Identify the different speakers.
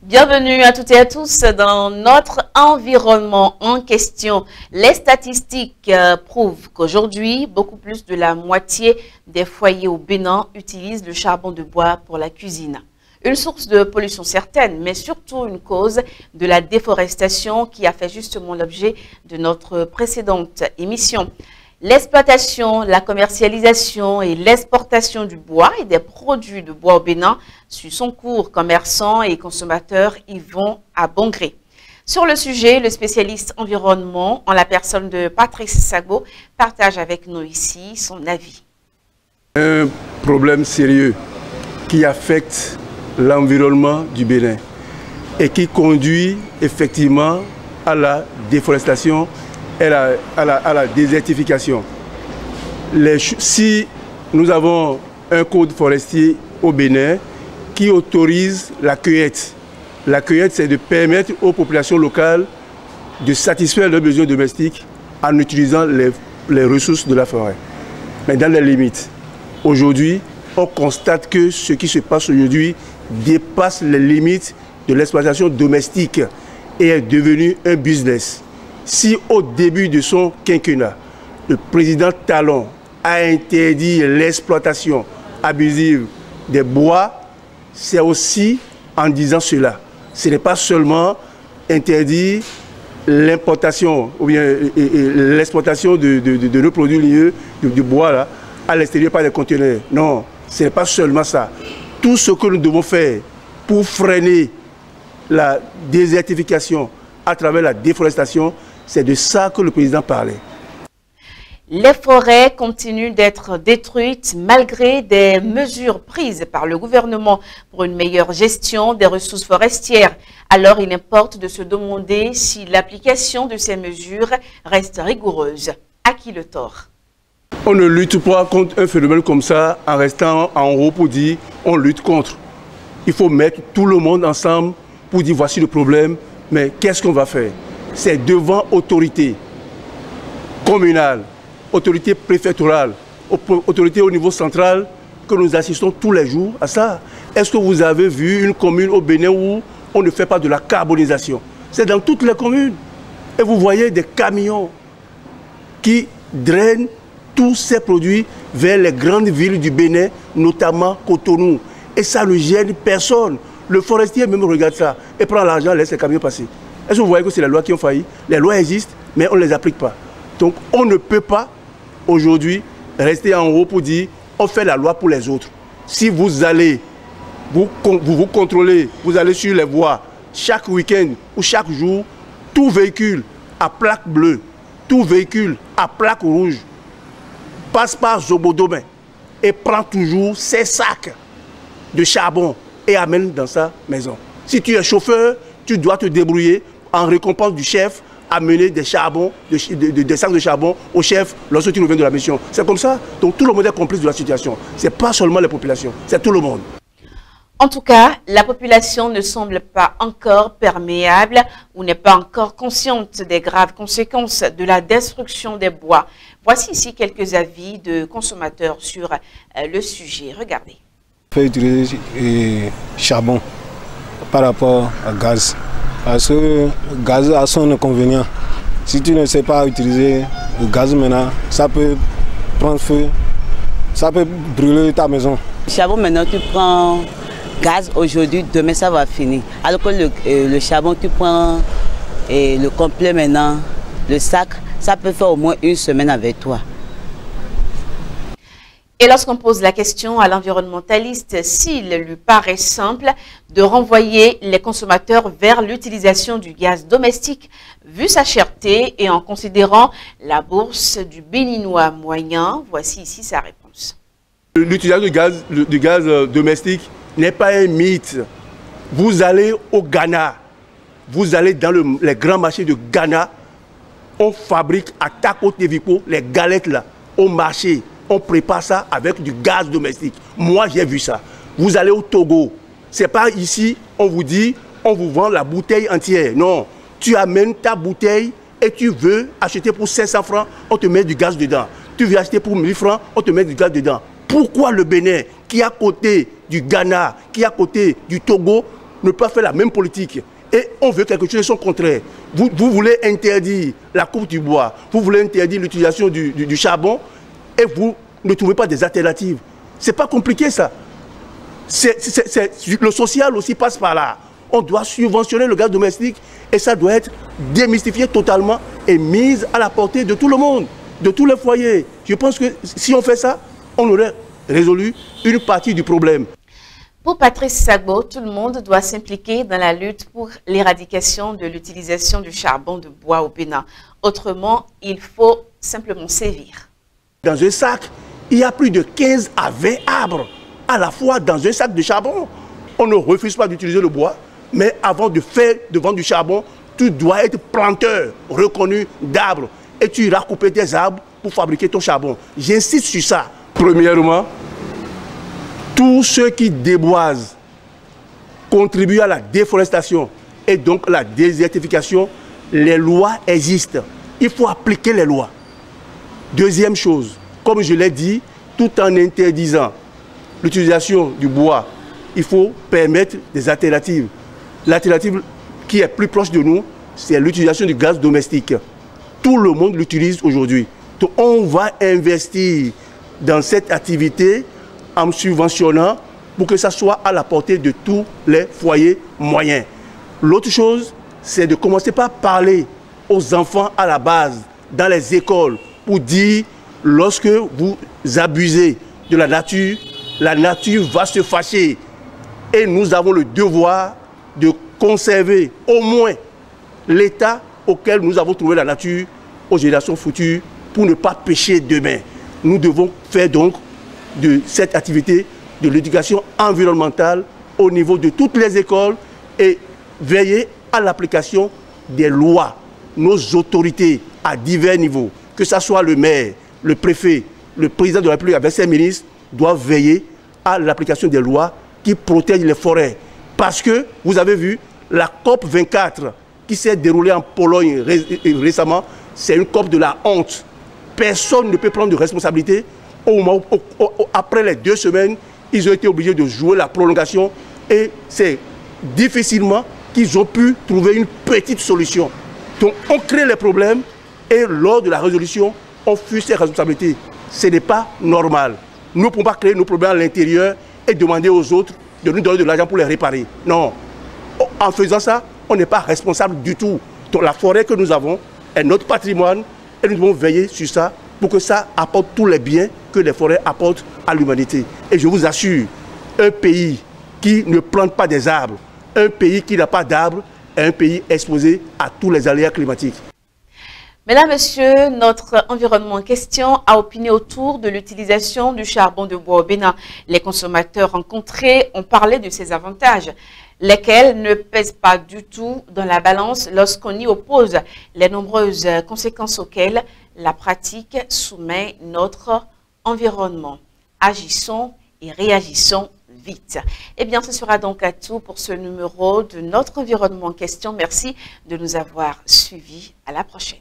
Speaker 1: Bienvenue à toutes et à tous dans notre environnement en question. Les statistiques prouvent qu'aujourd'hui, beaucoup plus de la moitié des foyers au Bénin utilisent le charbon de bois pour la cuisine. Une source de pollution certaine, mais surtout une cause de la déforestation qui a fait justement l'objet de notre précédente émission. L'exploitation, la commercialisation et l'exportation du bois et des produits de bois au Bénin suit son cours. Commerçants et consommateurs y vont à bon gré. Sur le sujet, le spécialiste environnement, en la personne de Patrice Sagbo, partage avec nous ici son avis.
Speaker 2: Un problème sérieux qui affecte l'environnement du Bénin et qui conduit effectivement à la déforestation et à la désertification. Si nous avons un code forestier au Bénin qui autorise la cueillette, c'est de permettre aux populations locales de satisfaire leurs besoins domestiques en utilisant les ressources de la forêt, mais dans les limites. Aujourd'hui, on constate que ce qui se passe aujourd'hui dépasse les limites de l'exploitation domestique et est devenu un business. Si au début de son quinquennat, le président Talon a interdit l'exploitation abusive des bois, c'est aussi en disant cela. Ce n'est pas seulement interdire l'importation ou bien l'exploitation de nos produits liés du bois là, à l'extérieur par des conteneurs. Non, ce n'est pas seulement ça. Tout ce que nous devons faire pour freiner la désertification à travers la déforestation, c'est de ça que le président parlait.
Speaker 1: Les forêts continuent d'être détruites malgré des mesures prises par le gouvernement pour une meilleure gestion des ressources forestières. Alors, il importe de se demander si l'application de ces mesures reste rigoureuse. À qui le tort?
Speaker 2: On ne lutte pas contre un phénomène comme ça en restant en haut pour dire on lutte contre. Il faut mettre tout le monde ensemble pour dire voici le problème, mais qu'est-ce qu'on va faire? C'est devant autorité communale, autorité préfectorale, autorité au niveau central que nous assistons tous les jours à ça. Est-ce que vous avez vu une commune au Bénin où on ne fait pas de la carbonisation? C'est dans toutes les communes. Et vous voyez des camions qui drainent tous ces produits vers les grandes villes du Bénin, notamment Cotonou. Et ça ne gêne personne. Le forestier même regarde ça et prend l'argent, laisse les camions passer. Est-ce que vous voyez que c'est les lois qui ont failli? Les lois existent, mais on ne les applique pas. Donc on ne peut pas aujourd'hui rester en haut pour dire on fait la loi pour les autres. Si vous allez, vous contrôlez, vous allez sur les voies chaque week-end ou chaque jour, tout véhicule à plaque bleue, tout véhicule à plaque rouge passe par Zobodomé et prend toujours ses sacs de charbon et amène dans sa maison. Si tu es chauffeur, tu dois te débrouiller en récompense du chef, amener des charbons, des sacs de charbon au chef lorsque tu reviens de la mission. C'est comme ça. Donc tout le monde est complice de la situation. Ce n'est pas seulement les populations, c'est tout le monde.
Speaker 1: En tout cas, la population ne semble pas encore perméable ou n'est pas encore consciente des graves conséquences de la destruction des bois. Voici ici quelques avis de consommateurs sur le sujet. Regardez.
Speaker 3: On peut utiliser charbon par rapport au gaz. Parce que le gaz a son inconvénient. Si tu ne sais pas utiliser le gaz maintenant, ça peut prendre feu, ça peut brûler ta maison.
Speaker 4: Le charbon maintenant, tu prends gaz aujourd'hui, demain ça va finir. Alors que le charbon, tu prends le complet maintenant, le sac, ça peut faire au moins une semaine avec toi.
Speaker 1: Et lorsqu'on pose la question à l'environnementaliste s'il lui paraît simple de renvoyer les consommateurs vers l'utilisation du gaz domestique, vu sa cherté et en considérant la bourse du Béninois moyen, voici ici sa réponse.
Speaker 2: L'utilisation du gaz domestique n'est pas un mythe. Vous allez au Ghana, vous allez dans les grands marchés de Ghana, on fabrique à Tako-Tevico les galettes là, au marché. On prépare ça avec du gaz domestique. Moi, j'ai vu ça. Vous allez au Togo. Ce n'est pas ici, on vous dit, on vous vend la bouteille entière. Non. Tu amènes ta bouteille et tu veux acheter pour 500 francs, on te met du gaz dedans. Tu veux acheter pour 1000 francs, on te met du gaz dedans. Pourquoi le Bénin, qui est à côté du Ghana, qui est à côté du Togo, ne pas faire la même politique. Et on veut quelque chose de son contraire. Vous voulez interdire la coupe du bois, vous voulez interdire l'utilisation du charbon, et vous ne trouvez pas des alternatives. C'est pas compliqué ça. Le social aussi passe par là. On doit subventionner le gaz domestique et ça doit être démystifié totalement et mis à la portée de tout le monde, de tous les foyers. Je pense que si on fait ça, on aurait résolu une partie du problème.
Speaker 1: Pour Patrice Sagbo, tout le monde doit s'impliquer dans la lutte pour l'éradication de l'utilisation du charbon de bois au Bénin. Autrement, il faut simplement sévir.
Speaker 2: Dans un sac, il y a plus de 15 à 20 arbres à la fois dans un sac de charbon. On ne refuse pas d'utiliser le bois, mais avant de vendre du charbon, tu dois être planteur reconnu d'arbres et tu iras couper tes arbres pour fabriquer ton charbon. J'insiste sur ça. Premièrement, tous ceux qui déboisent contribuent à la déforestation et donc la désertification. Les lois existent. Il faut appliquer les lois. Deuxième chose, comme je l'ai dit, tout en interdisant l'utilisation du bois, il faut permettre des alternatives. L'alternative qui est plus proche de nous, c'est l'utilisation du gaz domestique. Tout le monde l'utilise aujourd'hui. Donc on va investir dans cette activité en subventionnant pour que ça soit à la portée de tous les foyers moyens. L'autre chose, c'est de commencer par parler aux enfants à la base, dans les écoles, pour dire, lorsque vous abusez de la nature va se fâcher. Et nous avons le devoir de conserver au moins l'état auquel nous avons trouvé la nature aux générations futures pour ne pas pécher demain. Nous devons faire donc de cette activité de l'éducation environnementale au niveau de toutes les écoles et veiller à l'application des lois. Nos autorités à divers niveaux, que ce soit le maire, le préfet, le président de la République avec ses ministres, doivent veiller à l'application des lois qui protègent les forêts. Parce que, vous avez vu, la COP 24 qui s'est déroulée en Pologne récemment, c'est une COP de la honte. Personne ne peut prendre de responsabilité. Après les 2 semaines, ils ont été obligés de jouer la prolongation et c'est difficilement qu'ils ont pu trouver une petite solution. Donc on crée les problèmes et lors de la résolution, on fuit ses responsabilités. Ce n'est pas normal. Nous ne pouvons pas créer nos problèmes à l'intérieur et demander aux autres de nous donner de l'argent pour les réparer. Non. En faisant ça, on n'est pas responsable du tout. Donc la forêt que nous avons est notre patrimoine et nous devons veiller sur ça pour que ça apporte tous les biens que les forêts apportent à l'humanité. Et je vous assure, un pays qui ne plante pas des arbres, un pays qui n'a pas d'arbres, est un pays exposé à tous les aléas climatiques.
Speaker 1: Mesdames, Messieurs, notre environnement en question a opiné autour de l'utilisation du charbon de bois au Bénin. Les consommateurs rencontrés ont parlé de ses avantages, lesquels ne pèsent pas du tout dans la balance lorsqu'on y oppose les nombreuses conséquences auxquelles la pratique soumet notre environnement. Agissons et réagissons vite. Eh bien, ce sera donc à tout pour ce numéro de notre environnement en question. Merci de nous avoir suivis. À la prochaine.